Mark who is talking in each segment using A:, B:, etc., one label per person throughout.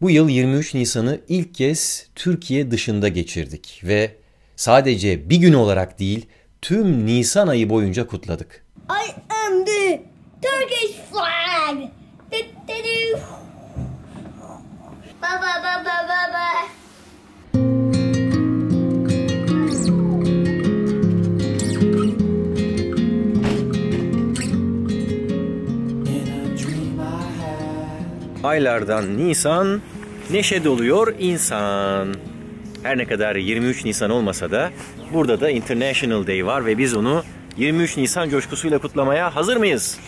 A: Bu yıl 23 Nisan'ı ilk kez Türkiye dışında geçirdik ve sadece bir gün olarak değil, tüm Nisan ayı boyunca kutladık.
B: I am the Turkish flag. Baba baba baba.
A: Aylardan Nisan, neşe doluyor insan. Her ne kadar 23 Nisan olmasa da burada da International Day var ve biz onu 23 Nisan coşkusuyla kutlamaya hazır mıyız?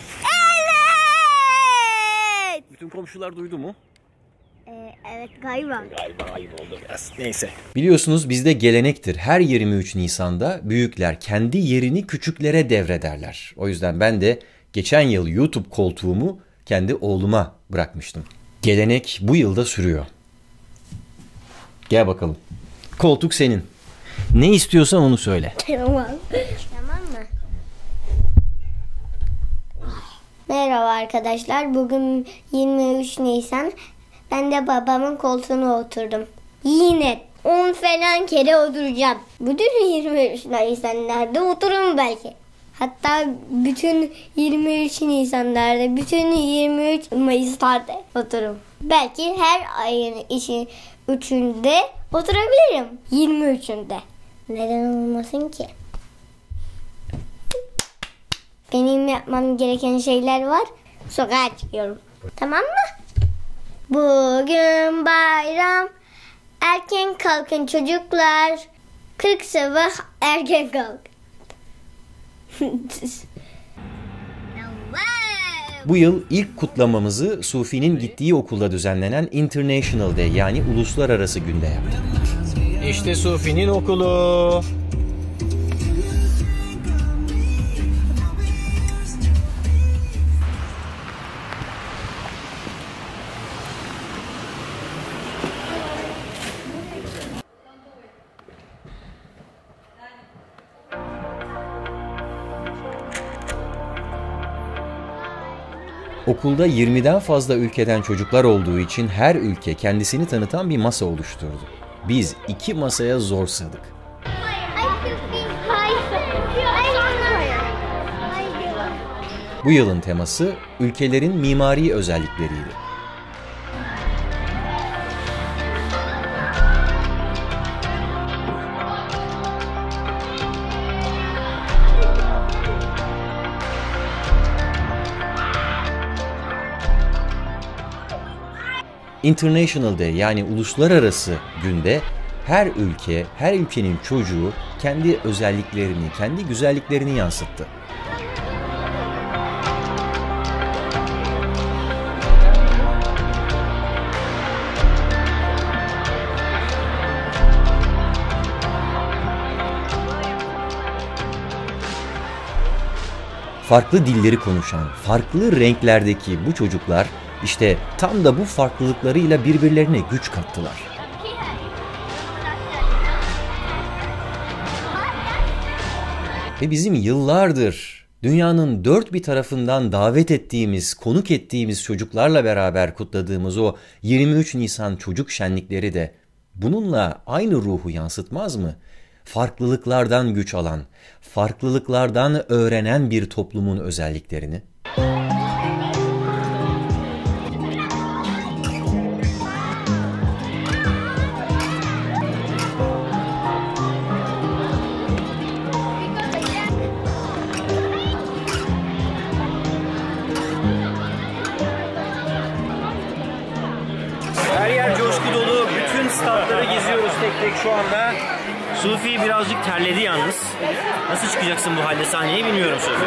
B: Evet.
A: Bütün komşular duydu mu?
B: Evet galiba.
A: Galiba ayıp oldu biraz. Neyse. Biliyorsunuz bizde gelenektir. Her 23 Nisan'da büyükler kendi yerini küçüklere devrederler. O yüzden ben de geçen yıl YouTube koltuğumu kendi oğluma bırakmıştım. Gelenek bu yılda sürüyor. Gel bakalım. Koltuk senin. Ne istiyorsan onu söyle.
B: Tamam. Tamam mı? Merhaba arkadaşlar. Bugün 23 Nisan. Ben de babamın koltuğuna oturdum. Yine 10 falan kere oturacağım. Bütün 23 Nisan'larda otururum belki. Hatta bütün 23 Nisan'larda, bütün 23 Mayıs'larda otururum. Belki her ayın üçünde oturabilirim. 23'ünde. Neden olmasın ki? Benim yapmam gereken şeyler var. Sokağa çıkıyorum. Tamam mı? Bugün bayram. Erken kalkın çocuklar. 40 sabah erken kalk.
A: Bu yıl ilk kutlamamızı Sufi'nin gittiği okulda düzenlenen International Day yani Uluslararası Gün'de yaptık. İşte Sufi'nin okulu. Okulda 20'den fazla ülkeden çocuklar olduğu için her ülke kendisini tanıtan bir masa oluşturdu. Biz 2 masaya zor sığdık. Bu yılın teması ülkelerin mimari özellikleriydi. International Day yani uluslararası günde her ülke, her ülkenin çocuğu kendi özelliklerini, kendi güzelliklerini yansıttı. Farklı dilleri konuşan, farklı renklerdeki bu çocuklar İşte tam da bu farklılıklarıyla birbirlerine güç kattılar. Ve bizim yıllardır dünyanın dört bir tarafından davet ettiğimiz, konuk ettiğimiz çocuklarla beraber kutladığımız o 23 Nisan çocuk şenlikleri de bununla aynı ruhu yansıtmaz mı? Farklılıklardan güç alan, farklılıklardan öğrenen bir toplumun özelliklerini. Her yer coşku dolu. Bütün statları geziyoruz tek tek şu anda. Sufi birazcık terledi yalnız. Nasıl çıkacaksın bu halde sahneye bilmiyorum Sufi.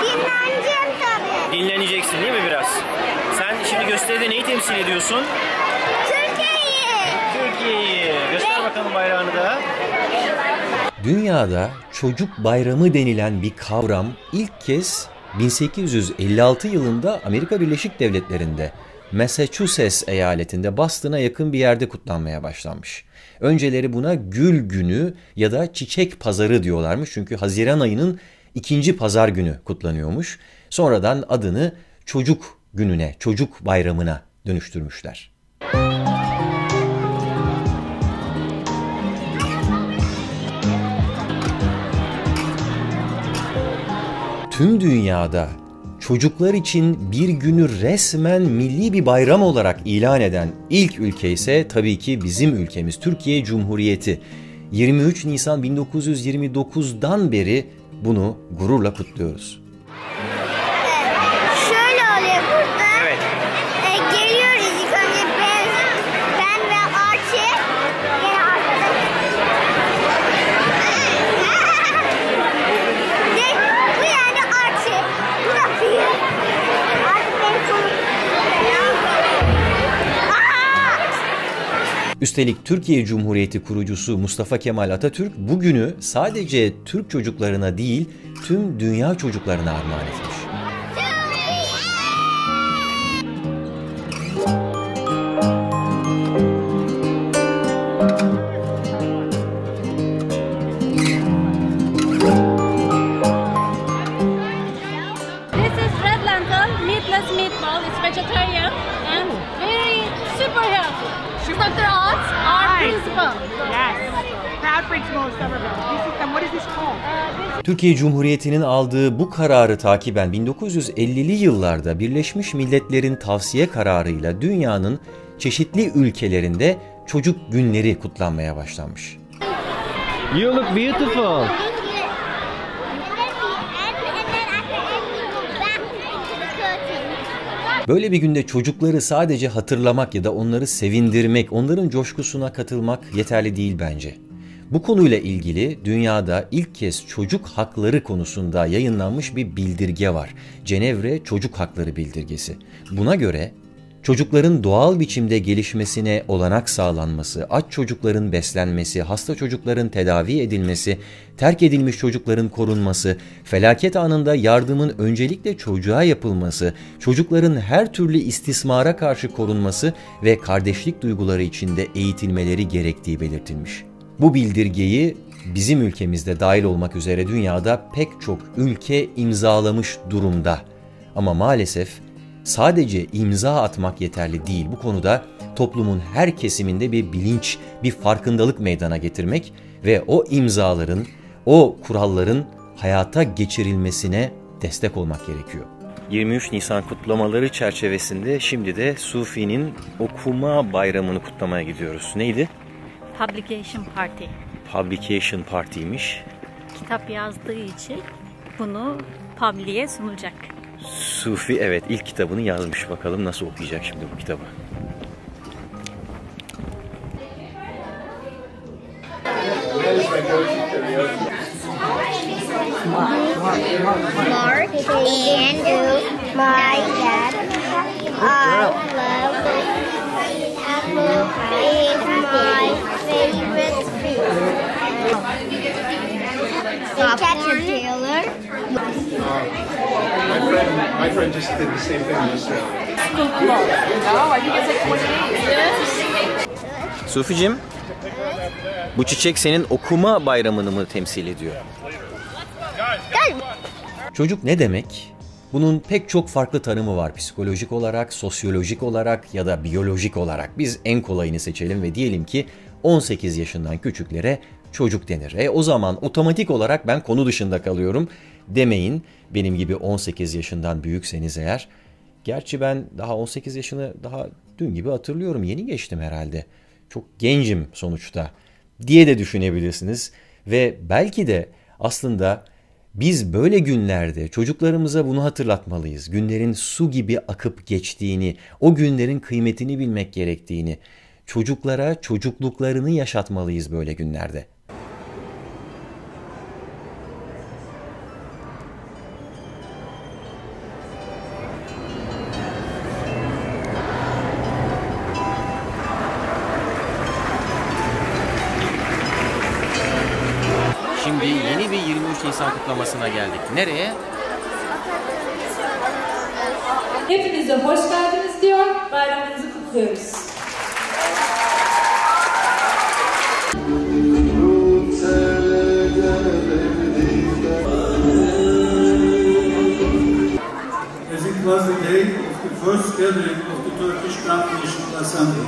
B: Dinleneceğim tabii.
A: Dinleneceksin değil mi biraz? Sen şimdi gösteride neyi temsil ediyorsun?
B: Türkiye'yi.
A: Türkiye'yi. Göster bakalım bayrağını da. Dünyada çocuk bayramı denilen bir kavram ilk kez 1856 yılında Amerika Birleşik Devletleri'nde Massachusetts eyaletinde Boston'a yakın bir yerde kutlanmaya başlanmış. Önceleri buna Gül Günü ya da Çiçek Pazarı diyorlarmış çünkü Haziran ayının 2. pazar günü kutlanıyormuş. Sonradan adını Çocuk Günü'ne, Çocuk Bayramı'na dönüştürmüşler. tüm dünyada çocuklar için bir günü resmen milli bir bayram olarak ilan eden ilk ülke ise tabii ki bizim ülkemiz, Türkiye Cumhuriyeti. 23 Nisan 1929'dan beri bunu gururla kutluyoruz.
B: Şöyle oluyor burada. Evet. Geliyoruz ilk önce ben ve Archie. Yine arkadaşım. Bu yani Archie. Bu da Piyü. Artık benim konum.
A: Üstelik Türkiye Cumhuriyeti kurucusu Mustafa Kemal Atatürk bugünü sadece Türk çocuklarına değil tüm dünya çocuklarına armağan etmiş.
C: This is red lentil, meatless meatball. It's vegetarian and very super healthy. Dr. Oz, our principal.
D: Yes. Proud principal of Somerville. And what is this called?
A: Türkiye Cumhuriyeti'nin aldığı bu kararı takiben 1950'li yıllarda Birleşmiş Milletler'in tavsiye kararıyla dünyanın çeşitli ülkelerinde çocuk günleri kutlanmaya başlanmış.
E: You look beautiful.
A: Böyle bir günde çocukları sadece hatırlamak ya da onları sevindirmek, onların coşkusuna katılmak yeterli değil bence. Bu konuyla ilgili dünyada ilk kez çocuk hakları konusunda yayınlanmış bir bildirge var. Cenevre Çocuk Hakları Bildirgesi. Buna göre çocukların doğal biçimde gelişmesine olanak sağlanması, aç çocukların beslenmesi, hasta çocukların tedavi edilmesi, terk edilmiş çocukların korunması, felaket anında yardımın öncelikle çocuğa yapılması, çocukların her türlü istismara karşı korunması ve kardeşlik duyguları içinde eğitilmeleri gerektiği belirtilmiş. Bu bildirgeyi bizim ülkemizde dahil olmak üzere dünyada pek çok ülke imzalamış durumda. Ama maalesef sadece imza atmak yeterli değil. Bu konuda toplumun her kesiminde bir bilinç, bir farkındalık meydana getirmek ve o imzaların, o kuralların hayata geçirilmesine destek olmak gerekiyor. 23 Nisan kutlamaları çerçevesinde şimdi de Sufi'nin okuma bayramını kutlamaya gidiyoruz. Neydi?
C: Publication Party.
A: Publication Party'ymiş.
C: Kitap yazdığı için bunu publiğe sunacak.
A: Sufi evet ilk kitabını yazmış. Bakalım nasıl okuyacak şimdi bu kitabı.
B: Mark and my dad. I love apple is my favorite fruit. Caterpillar.
F: My friend just did the same thing in Australia.
D: No, I think it's like 28.
A: Sufi'cim, bu çiçek senin okuma bayramını mı temsil ediyor? Çocuk ne demek? Bunun pek çok farklı tanımı var psikolojik olarak, sosyolojik olarak ya da biyolojik olarak. Biz en kolayını seçelim ve diyelim ki 18 yaşından küçüklere çocuk denir. O zaman otomatik olarak ben konu dışında kalıyorum demeyin. Benim gibi 18 yaşından büyükseniz eğer. Gerçi ben daha 18 yaşını daha dün gibi hatırlıyorum. Yeni geçtim herhalde. Çok gencim sonuçta diye de düşünebilirsiniz. Ve belki de aslında biz böyle günlerde çocuklarımıza bunu hatırlatmalıyız. Günlerin su gibi akıp geçtiğini, o günlerin kıymetini bilmek gerektiğini, çocuklara çocukluklarını yaşatmalıyız böyle günlerde. Şimdi yeni bir 23 Nisan kutlamasına geldik. Nereye?
G: Hepinize hoş geldiniz diyor, bayramınızı kutluyoruz.
H: As it was the day of the first gathering of the Turkish Grand National Assembly.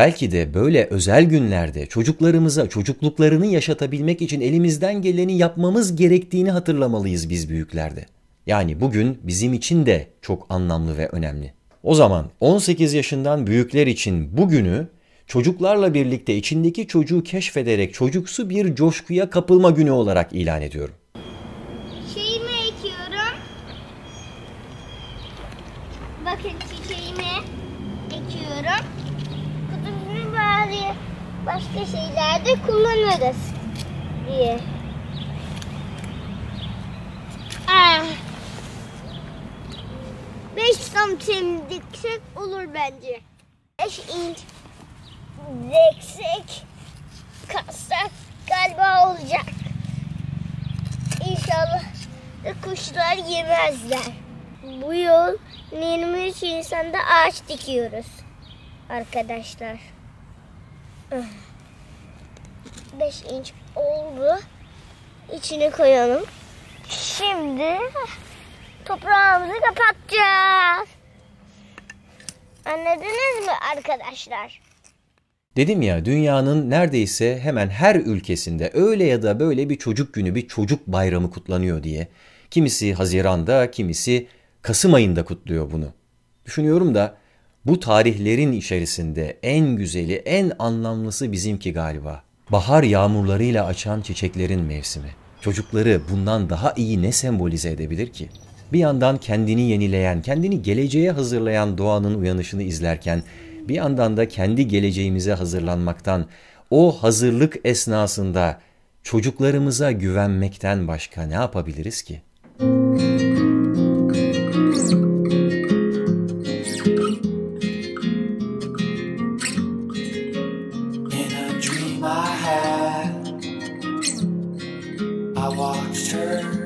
A: Belki de böyle özel günlerde çocuklarımıza çocukluklarını yaşatabilmek için elimizden geleni yapmamız gerektiğini hatırlamalıyız biz büyüklerde. Yani bugün bizim için de çok anlamlı ve önemli. O zaman 18 yaşından büyükler için bugünü çocuklarla birlikte içindeki çocuğu keşfederek çocuksu bir coşkuya kapılma günü olarak ilan ediyorum.
B: Şeyimi ekiyorum. Bakın çiçeğimi ekiyorum. Kutumuzu bazı başka şeylerde kullanırız diye. 5 santim diksek olur bence. 5 inç diksek kassak galiba olacak. İnşallah kuşlar yemezler. Bu yıl 23 Nisan'da ağaç dikiyoruz arkadaşlar. 5 inç oldu. İçine koyalım. Şimdi toprağımızı kapatacağız. Anladınız mı arkadaşlar?
A: Dedim ya, dünyanın neredeyse hemen her ülkesinde öyle ya da böyle bir çocuk günü, bir çocuk bayramı kutlanıyor diye. Kimisi Haziran'da, kimisi Kasım ayında kutluyor bunu. Düşünüyorum da bu tarihlerin içerisinde en güzeli, en anlamlısı bizimki galiba. Bahar yağmurlarıyla açan çiçeklerin mevsimi. Çocukları bundan daha iyi ne sembolize edebilir ki? Bir yandan kendini yenileyen, kendini geleceğe hazırlayan doğanın uyanışını izlerken, bir yandan da kendi geleceğimize hazırlanmaktan, o hazırlık esnasında çocuklarımıza güvenmekten başka ne yapabiliriz ki?
I: I watched her